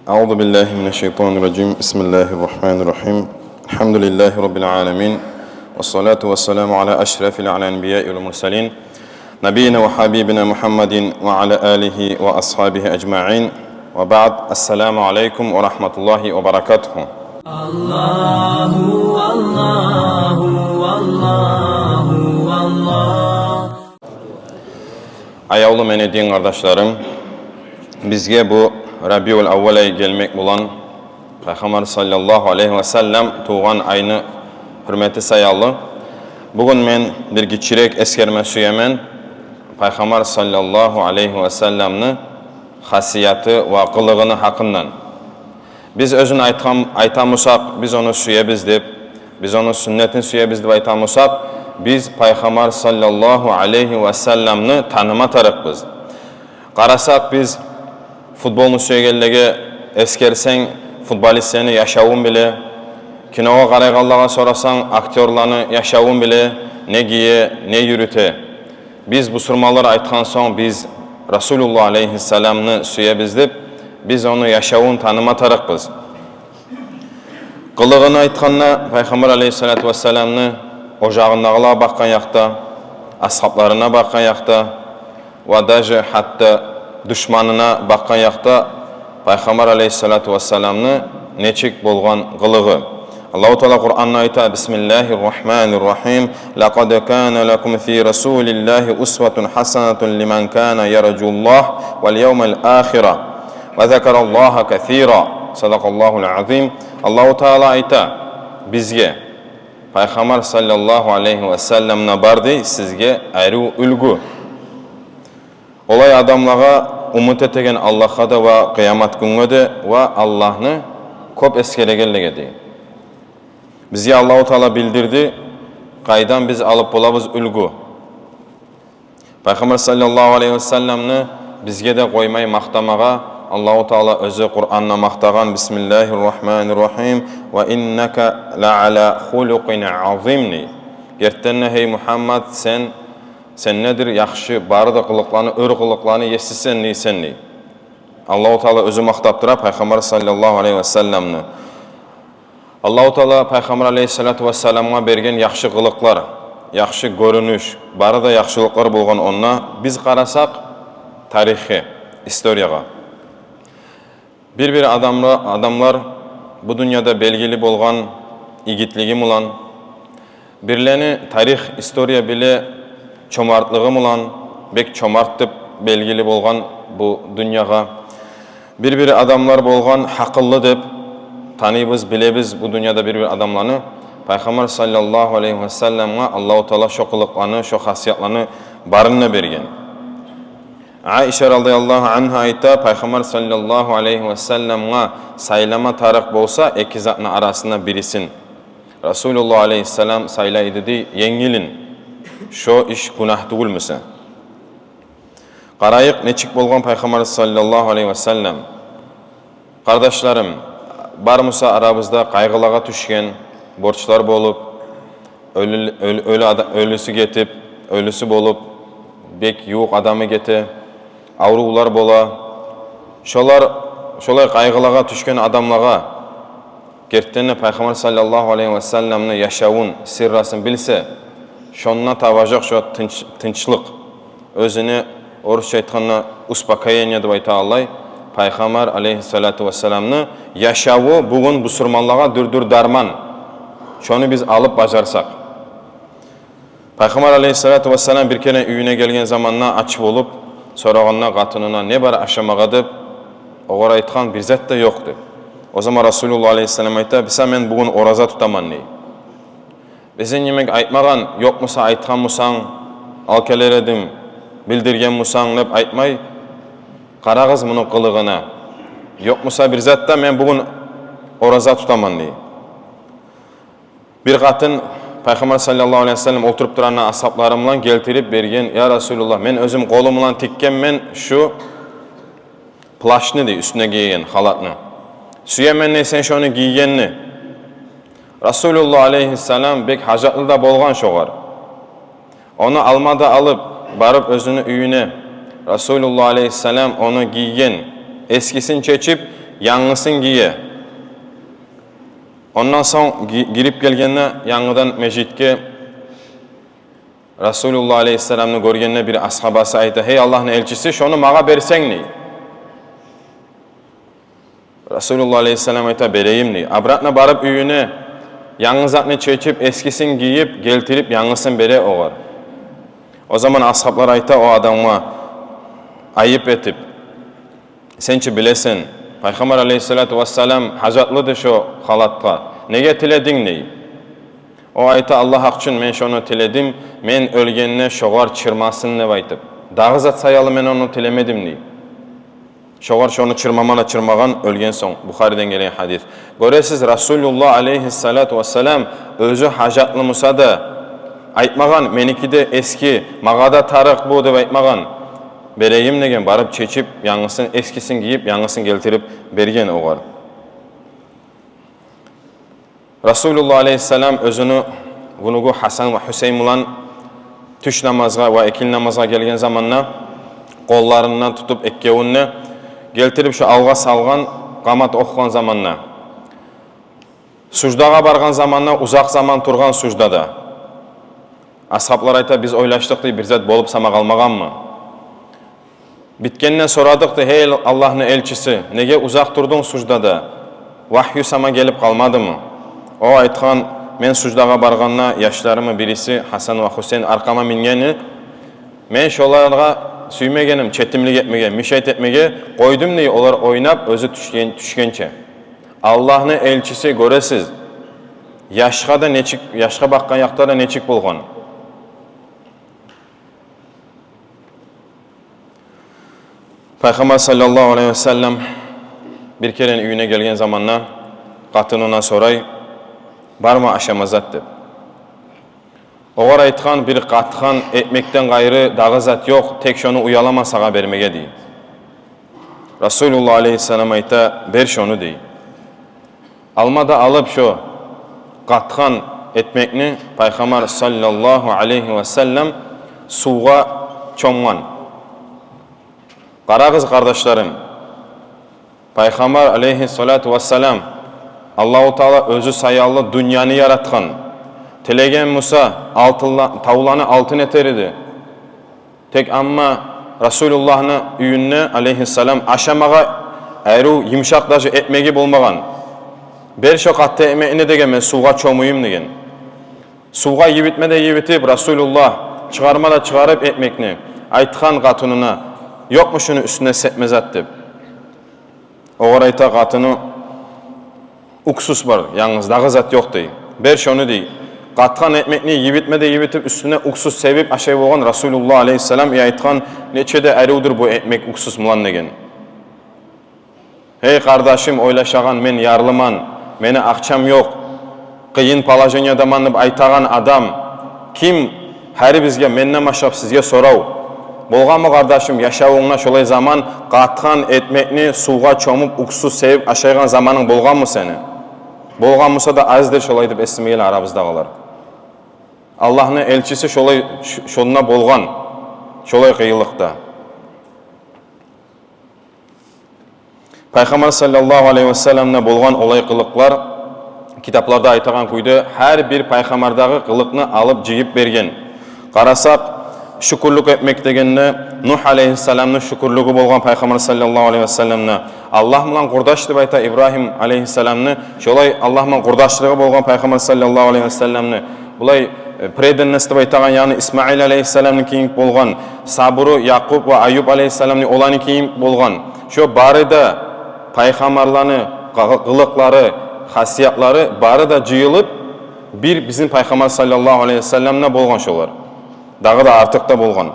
أعوذ بالله من الشيطان الرجيم بسم الله الرحمن الرحيم الحمد لله رب العالمين والصلاة والسلام على أشرف الأنبياء والمرسلين نبينا وحبيبنا محمد وعلى آله وأصحابه أجمعين وبعد السلام عليكم ورحمة الله وبركاته الله والله والله والله Ayavlı meni din kardeşlerim, bizge bu Rabiul Avval'e gelmek bulan Peygamber sallallahu aleyhi ve sellem tuğan ayını hürmeti sayalı. Bugün men bir geçirek eskerme süyemen Peygamber sallallahu aleyhi ve sellemni hasiyatı ve kılığını hakkından. Biz özün aytamusak, biz onu süyebiz deyip, biz onun sünnetin süyebiz deyip aytamusak, biz Peygamber sallallahu aleyhi ve sellemni tanımatarık. Qarasak biz futbolunu süyegellige eskersen futbolistlerini yaşavun bile, kinoga qarayğallağa sorasan aktörlarını yaşavun bile, ne giye, ne yürüte. Biz bu surmalar aytkan son biz Resulullah aleyhisselamni süyebiz deyip, biz onu yaşavun tanımatarık. Qılığını aytkanna Peygamber aleyhissalatu vesselamni ocağındağıla bakkan yakta, ashablarına bakkan yakta, ve dahi hatta düşmanına bakkan yakta Peygamber aleyhissalatu vesselamni neçik bolgan qılığı. Allahu Teala Kur'an'da ayta Bismillahirrahmanirrahim. Laqad kana lakum fi Rasulillahi uswatun hasanatun liman kana yarjullah vel yevmel ahira ve zekerallaha kathira. Sadaqallahul azim. Allahu Teala ayta bizge Peygamber sallallahu aleyhi ve sellemne bardi sizge ayrı ülgü. Olay adamlağa umut etegen Allah'a da ve kıyamet günü de ve Allah'ını kop eskeregellige de. Bizi Allahu Teala bildirdi, qaydan biz alıp bolabız ülgü. Peygamber sallallahu aleyhi ve sellemni bizge de koymay maqtamağa Allahu Teala özü Kur'an'na maqtagan Bismillahirrahmanirrahim ve inneke la'ala huluqin azimni. Gertenne hey Muhammed sen nedir yaxşı barıda qılıqlarını, ör qılıqlarını yesisen ni. Allahu Teala özü maqtaptıra Peygamber sallallahu aleyhi ve sellemni. Allahu Teala Peygamber aleyhissalatu vesselam'a bergen yaxşı qılıqlar, yaxşı görünüş, barıda yaxşılıqlar bolgan onna biz qarasak tarixi, istoriyaga. Bir adamlar bu dünyada belgili bolgan igitligim ulan, birleni tarix, istoriya bile çomartlığım ulan, bek çomartıp belgili bolgan bu dünyaga. Bir adamlar bolgan haqıllı dep, tanıyız, bilebiz bu dünyada bir adamlarını. Peygamber sallallahu aleyhi ve sellem'e Allahu Teala şu qılıqlarını, şu hasiyatlarını barınna bergen. Aişe radıyallahu anha ayta Peygamber sallallahu aleyhi ve sellem'e saylama tarık bolsa iki zatın arasında birisin. Resulullah aleyhisselam saylaydı di yengilin. Şu iş günah değil misin? Qarayıq neçik bolgan Peygamber sallallahu aleyhi ve sellem. Kardeşlerim, bar musa aramızda kaygılağa düşken, borçlar bolup, ölüsü getip, ölüsü bolup, bek yuq adamı geti, avrular bola. Şolay kaygılağa düşken adamlağa, gerttenle Peygamber sallallahu aleyhi ve sellem'ni yaşavun sirrasını bilse, şonuna tavacaq şu tinçlik, özünü Orusça aytqanna uspakayenya deb ayta allay, Peygamber aleyhissalatu vesselam'ni yaşavu bugün bu surmanlağa dürdür darman. Şonu biz alıp bacarsak. Peygamber aleyhissalatu vesselam bir kere üyüne gelgen zamanla açıp olup, sorağanna qatınına ne bar aşamağa deb, oğar aytqan bir zat da yok deb. O zaman Resulullah aleyhissalam ayta, bisa men bugün oraza tutaman ney. Bizin yemek aytmagan, yok musa aytkan musan, alkeler edim, bildirgen musan deb aytmay, qarağız bunun qılığına. Yok musa bir zat da men bugün oraza tutaman ney. Bir qatın Peygamber sallallahu aleyhi ve sellem oturup duranna ashablarımla geltirip bergen, ya Resulullah men özüm qolumla tikken men şu plaşni dey, üstüne giygen halatni. Süyemen ne sen şonu giygenni. Resulullah aleyhisselam bek hacatlı da bolgan şoğar. Onu almada alıp, barıp özünü üyüne, Resulullah aleyhisselam onu giygen, eskisin çeçip, yangisini giye. Ondan soň girip gelgende yangidan mejitke Rasulullah aleyhisselam'ı görgende bir ashabası ayta, hey Allah'ın elçisi, şonu mağa berseňni. Rasulullah aleyhisselam ayta, bereyimni. Abratna barıp üyüne yangi zatni çeçip eskisin giyip geltirip yangisini bere oğar. O zaman ashablar ayta o adamma ayıp etip, sençi bilesen, Peygamber aleyhissalatu vesselam hacatlıdır şu halatqa. Nege tiledin ney? O ayta, Allah haqçın men şonu tiledim, men ölgenine şoğar çırmasın ne baytıp. Dağı zat sayalı men onu tilemedim ney? Şoğar şonu çırmamana çırmagan ölgen son. Bukhari'den gelen hadis. Göresiz Rasulullah aleyhissalatu vesselam özü hacatlı Musa da aytmagan, meniki de eski, mağada tarık bu dep aytmagan. Bereyim degen barıp çeçip, yangisini eskisin giyip, yangisini geltirip bergen oğar. Rasulullah aleyhisselam özünü gunugu Hasan ve Hüseyin ulan tüş namazga ve ekil namazga gelgen zamanna kollarından tutup ekkevunne geltirip şu alga salgan qamat okugan zamanna sucdaga bargan zamanna uzak zaman turgan sucdada ashablar ayta, biz oylaştık bir zat bolup sama kalmagan mı? Bitkenden soradık da, hey Allah'ın elçisi, nege uzak durdun sucdada? Vahyu sama gelip kalmadı mı? O aytgan, men sucdaga barganna yaşlarımı birisi Hasan ve Hüseyin arkama mingeni, men şolarga suymegenim, çetimlik etmege, müşahit etmege koydum diye olar oynap özü düşkençe. Allah'ın elçisi göresiz. Yaşqa da neçik, yaşqa bakkan yakta da neçik bolgan. Peygamber sallallahu aleyhi ve sellem bir kere üyüne gelgen zamanla katınına soray, barma aşamazat dep. Oğar aytgan bir katkan etmekten gayrı dağı zat yok, tek şonu uyalama sağa bermege deyin. Rasulullah aleyhisselam ayta, ber şonu deyin. Almada alıp şu katkan etmekni Peygamber sallallahu aleyhi ve sellem suğa çomman. Qarağız kardeşlerim, Peygamber aleyhissalatu vesselam Allah-u Teala özü sayallı dünyanı yaratkan. Tilegen Musa tavlanı altın eteridi. Tek amma Resulullah'ın üyünne aleyhissalam aşamağa eru yumşaklaşı etmegi bulmagan. Bir şok hatta emeğine degen men suğa çomuyum degen. Suğa yibitmede yibitip Resulullah çıkarmada çıkarıp etmekni aytkan katınına yok mu şunu üstüne setmezat dep. Oğar ayta katını uksus var, yalnız dağı zat yok dey. Ber şonu dey. Katkan etmekni yibitmede yibitip üstüne uksus sevip aşağı boğan Resulullah aleyhisselam aytkan neçede erudur bu etmek uksus mulan degen. Hey kardeşim oylaşagan men yarlıman, meni akçam yok, kıyın palajonyada manıp aytagan adam kim her bizge menne maşap sizge sorav. Bolgan mı kardeşim yaşavığına şolay zaman katkan etmekni suğa çomup uksus sevip aşağıgan zamanın bolgan mı seni? Bolgan mısa da azdır şolay dip esmeyle arabızdağılar. Allah'ın elçisi şolay şonuna bolgan, şolay kıyılıkta. Peygamber sallallahu aleyhi ve sellem'ne bolgan olay kılıklar kitaplarda aytagan kuydu, her bir peygamberdağı kılıkını alıp ciyip bergen. Qarasak şükürlük etmek degende Nuh aleyhisselam'ın şükürlüğü bolgan Peygamber sallallahu aleyhi ve sellem'ne Allah bilan qurdaş dep ayta İbrahim aleyhisselam'ны şolay Allah bilan qurdaşlığı bolgan Peygamber sallallahu aleyhi ve sellem'ni bulay predennes dep aytagan yani İsmail aleyhisselam'ın kiyim bolgan Saburu Yaqub ve Ayub aleyhisselam'ni olany kiyim bolgan şu barıda peygamberlarni qılıqları hasiyatları barıda jıyılıp bir bizim Peygamber sallallahu aleyhi ve sellem'ne bolgan şolar. Dağı da artık da bolgan.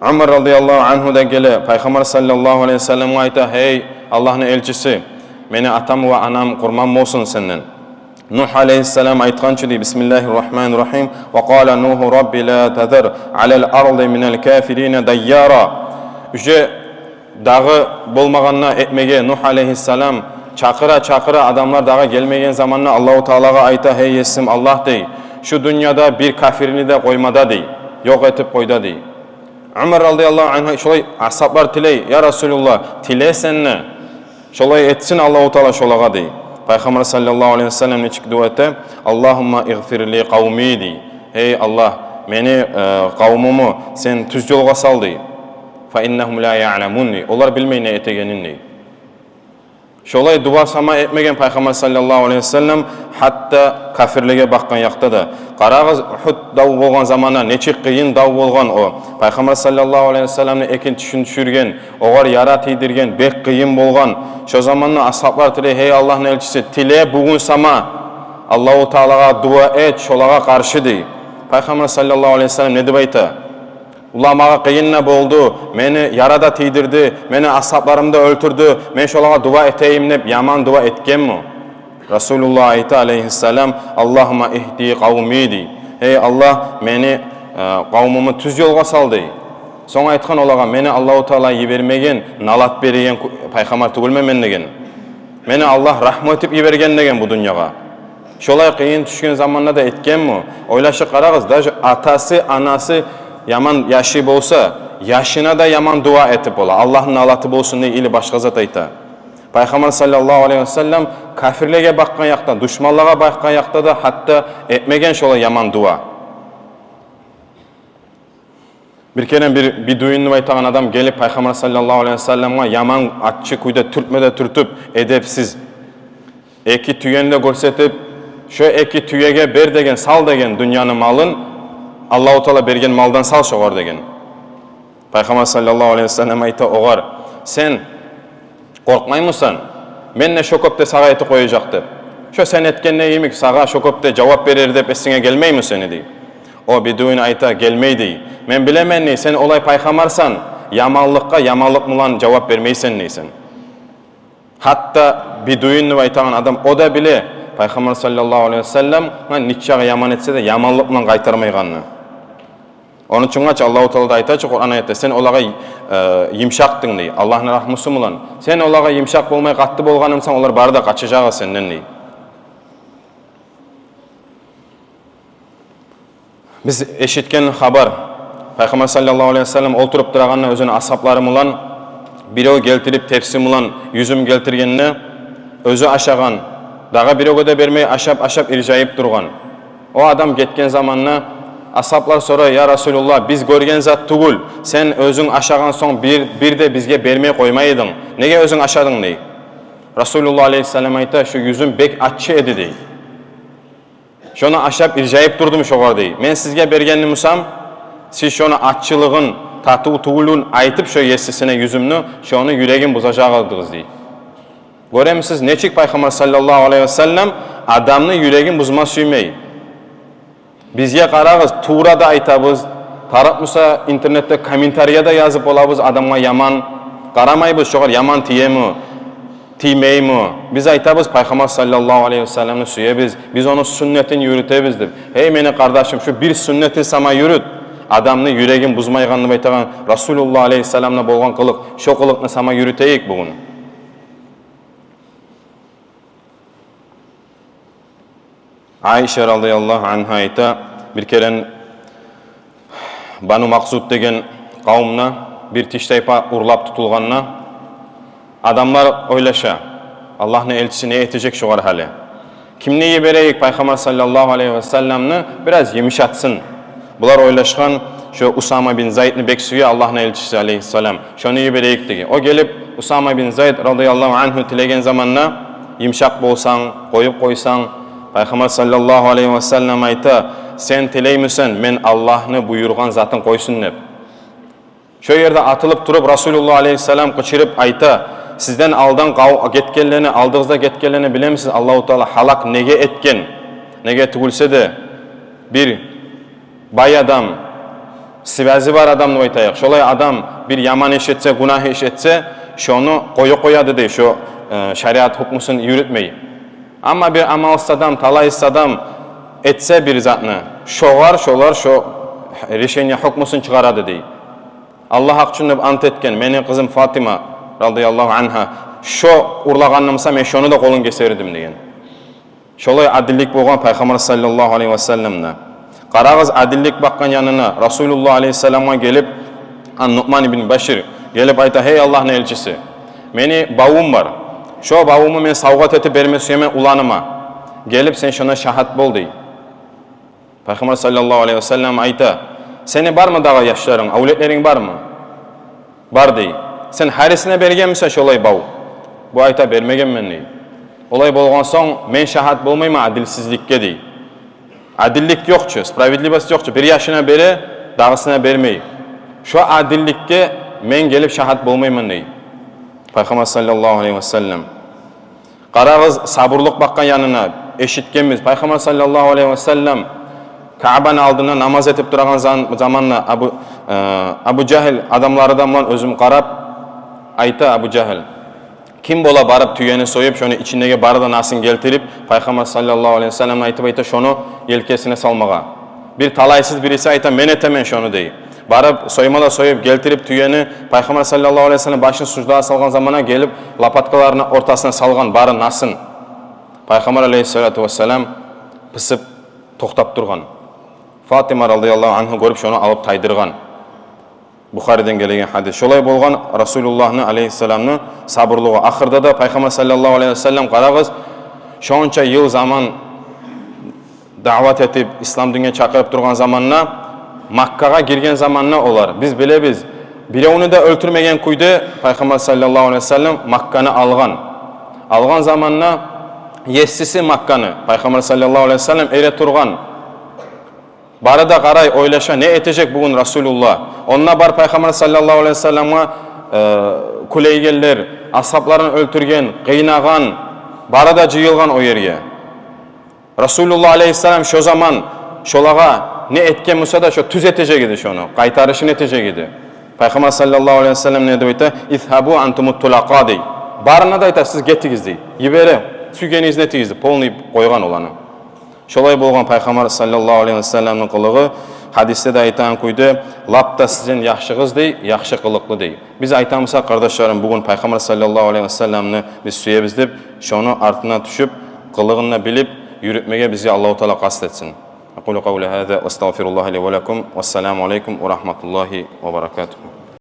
Ömer radıyallahu anhu da gele Peygamber sallallahu aleyhi ve sellem ayta, hey Allah'ın elçisi, meni atam ve anam kurban olsun senden. Nuh aleyhisselam aytgançı di Bismillahirrahmanirrahim ve qala Nuhu Rabbi la tazar alel ardı minel kafirine dayyara. Üce dağı bolmaganna etmege Nuh aleyhisselam çakıra adamlar dağa gelmegen zamanla Allah-u Teala'ga ayta, hey yesim Allah dey. Şu dünyada bir kafirini de koymada dey. Yok etip koyda dey. Ömer radıyallahu anh şolay ashablar tiley, ya Resulullah tilesen ne? Şolay etsin Allahu Teala şolaga dey. Peygamber sallallahu aleyhi ve sellem neçik dua ete? Allahumma ighfirli kavmi dey. Hey Allah, meni kavmumu sen tüz yolga sal dey. Fa innahum la ya'lamun. Onlar bilmey ne etegenin dey. Şolay dua sama etmegen Peygamber sallallahu aleyhi ve sellem hatta kafirlige bakkan yakta da. Qarağız Uhud dav bolgan zamana neçik kıyın dav bolgan o. Peygamber sallallahu aleyhi ve sellem'ni ekin tüşün düşürgen, oğar yara tiydirgen, bek kıyın bolgan. Şu zamanla ashablar tile hey Allah'ın elçisi tile bugün sama Allahu Teala'ga dua et, şolaga karşı dey. Peygamber sallallahu aleyhi ve sellem ne deb ayta? Ulamaga kıyın ne boldu? Meni yarada tiydirdi, meni ashablarımda öldürdü. Men şolaga dua eteyim deb yaman dua etken mi? Resulullah ayta aleyhisselam Allahumma ihdi kavmi dey. Hey Allah meni kavmumu tüz yolga sal dey. Soň aytkan olaga meni Allahu Teala yibermegen, nalat bergen peygamber tugulma men degen. Meni Allah rahmet etip yibergen degen bu dünyaga. Şolay kıyın düşken zamanda da etken mi? Oylaşı qarağız, da atası, anası yaman yaşı bolsa, yaşına da yaman dua etip ola. Allah'ın nalatı bolsun diye ili başka zat ayta. Peygamber sallallahu aleyhi ve sellem kafirlege bakkan yakta, düşmanlığa bakkan yakta da hatta etmegen şolay yaman dua. Bir kere bir duyunlu aytagan adam gelip Peygamber sallallahu aleyhi ve sellem'e yaman atçı kuyda türtmede türtüp edepsiz. Eki tüyeni de görsetip şu eki tüyege ber degen, sal degen dünyanın malın Allahu Teala bergen maldan sal şoğar degen. Peygamber sallallahu aleyhi ve sellem ayta oğar. Sen korkmay mısın? Men ne şokopte sağa eti koyacaktı. Şu sen etken ne yemik sağa şokopte cevap verir dep esine gelmey mi seni dey. O beduin ayta gelmey dey. Men bilemen ne sen olay paygamarsan yamanlıkka yamanlık mulan cevap vermeysen neysen. Hatta beduin aytagan adam o da bile Peygamber sallallahu aleyhi ve sellem niçaga yaman etse de yamanlık mulan kaytarmayganını. Onun için Allahu Teala aytaçı Kur'an ayette sen olaga yimşaktın dey. Allah'ın rahmısı mulan. Sen olaga yimşak bolmay katlı bolganımsan olar barda kaçacağı senden dey. Biz eşitken haber Peygamber sallallahu aleyhi ve sellem olturup duraganna özünü ashablary mulan birөө geltirip tepsi mulan yüzüm geltirgenine özü aşagan daga biröөгө da bermey aşap irjayıp durgan. O adam ketken zamanna ashablar sonra ya Resulullah biz görgen zat tugul sen özüň aşagan soň bir de bizge bermey koymaydın. Nege özüň aşadın dey. Resulullah aleyhisselam ayta şu yüzüm bek aççı edi dey. Şonu aşap irjayıp durdum şoğar dey. Men sizge bergenini musam siz şonu aççılığın, tatı tugulun aytıp şo yesisine yüzümnü şonu yüregin buzacağıdınız dey. Göremisiz neçik Peygamber sallallahu aleyhi ve sellem adamны yüregin buzma süymey. Bizge qarağız, tuğra da aytabız, tarap musa internette komentariya da yazıp olabız adamga yaman, qaramaybız şoğar yaman tiyemi, tiymeymi. Biz aytabız Peygamber sallallahu aleyhi ve sellem'ni süyebiz, biz onu sünnetin yürütebiz deb. Hey meni kardeşim şu bir sünneti sama yürüt, adamны yüregin buzmayganını aytagan Resulullah aleyhi ve sellem'ne bolgan kılık, şo kılıkны sama yürüteyik bugün. Ayşe radıyallahu anha ayta bir keren Banu Maksud degen kavmna bir tiştaypa urlap tutulganna adamlar oylaşa Allah'ın elçisi ne etecek şu var hali. Kim neyi bereyik Peygamber sallallahu aleyhi ve sellem'ni biraz yemişatsın. Bular oylaşkan şu Usama bin Zayd'ni beksuye Allah'ın elçisi aleyhisselam. Şunu neyi bereyik degi. O gelip Usama bin Zayd radıyallahu anhu tilegen zamanna yimşak bolsan, koyup koysan Peygamber sallallahu aleyhi ve sellem ayta sen tileymisin men Allah'ını buyurgan zatın koysun dep. Şu yerde atılıp turup Resulullah aleyhisselam kıçırıp ayta sizden aldan getkenlerini aldığınızda getkenlerini bilemisiniz Allahu Teala halak nege etken nege tugulse de bir bay adam sivazi var adamını aytayak. Şolay adam bir yaman iş etse günah iş etse şonu koyadı dey şu şeriat hukmusunu yürütmeyi. Ama bir amalsız adam, talaysız adam etse bir zatını, şolar şu reşenya hukmusunu çıkaradı dey. Allah hakkında ant etken, menin kızım Fatima radıyallahu anha, şu urlaganımsa men şonu da kolun keserdim degen. Şolay adillik bolgan Peygamber sallallahu aleyhi ve sellem'ne. Qarağız adillik bakkan yanına Resulullah aleyhisselam'a gelip Nu'man ibn Bashir gelip ayta hey Allah'ın elçisi. Meni bavum var. Şo babamı men savgat etip bermesem ulanıma. Gelip sen şuna şahat bol dey. Peygamber sallallahu aleyhi ve sellem ayta. Seni bar mı dağa yaşların, avletlerin bar mı? Bar dey. Sen harisine bergen misin şolay bav? Bu ayta bermegen men dey. Olay bolgan soň men şahat bolmayma adilsizlikке dey. Adillik yokçu, spravedlivost yokçu. Bir yaşına beri dağısına bermey. Şu adillikке men gelip şahat bolmayman dey. Peygamber sallallahu aleyhi ve sellem. Qarağız sabırlık bakkan yanına eşitkenmiz. Peygamber sallallahu aleyhi ve sellem Ka'banın aldına namaz etip durağan zamanla Abu Cahil adamlardan bilan özüm qarap ayta Abu Cahil. Kim bola barıp tüyeni soyup şonu içindeki barıdan asın geltirip Peygamber sallallahu aleyhi ve sellem ayta şonu yelkesine salmağa. Bir talaysız birisi ayta men etemen şonu dey. Barıp soymada soyup geltirip tüyeni Peygamber sallallahu aleyhi ve sellem başını sucdağa salgan zamana gelip lapatkalarını ortasına salgan barı nasın. Peygamber aleyhissalatu vesselam pısıp toktap durgan. Fatima radıyallahu anhu görüp şonu alıp taydırgan. Bukhari'den gelген hadis. Şolay bolgan Rasulullah'ın aleyhisselam'ın sabırlığı. Ahırda da Peygamber sallallahu aleyhi ve sellem qarağız şonça yıl zaman davat etip İslam dünya çakırıp durgan zamanına Makkaga girgen zamanına olar. Biz bilebiz. Bireuni de öldürmegen kuydu Peygamber sallallahu aleyhi ve sellem Makka'nı algan. Algan zamanına yessisi Makka'nı Peygamber sallallahu aleyhi ve sellem ere turgan. Barada qaray oylaşa ne etecek bugün Resulullah. Onunla bar Peygamber sallallahu aleyhi ve sellem'e kuleygeller, ashablarını öldürgen, qıynagan, barada jıyılgan o yerge. Resulullah aleyhisselam şu zaman şolağa ne etken olsa da şu tüz etecek idi şonu. Qaytarışın etecek idi. Peygamber sallallahu aleyhi ve sellem ne deydi? İzhabu antumut tulaqa dey. Barına da ayta siz getigiz dey. Yibere sügeniz netigiz dey. Polnayıp koygan olanı. Şolay bolgan Peygamber sallallahu aleyhi ve sellem'in kılığı hadiste de aytan kuydu. Lapta sizin yaxşığız dey, yaxşı kılıklı dey. Biz aytamısa kardeşlerim bugün Peygamber sallallahu aleyhi ve sellem'ni biz süyebiz deyip şonu ardına düşüp kılığını bilip yürütmeye bizi Allah-u Teala kastetsin. أقول قولي هذا واستغفر الله لي ولكم والسلام عليكم ورحمة الله وبركاته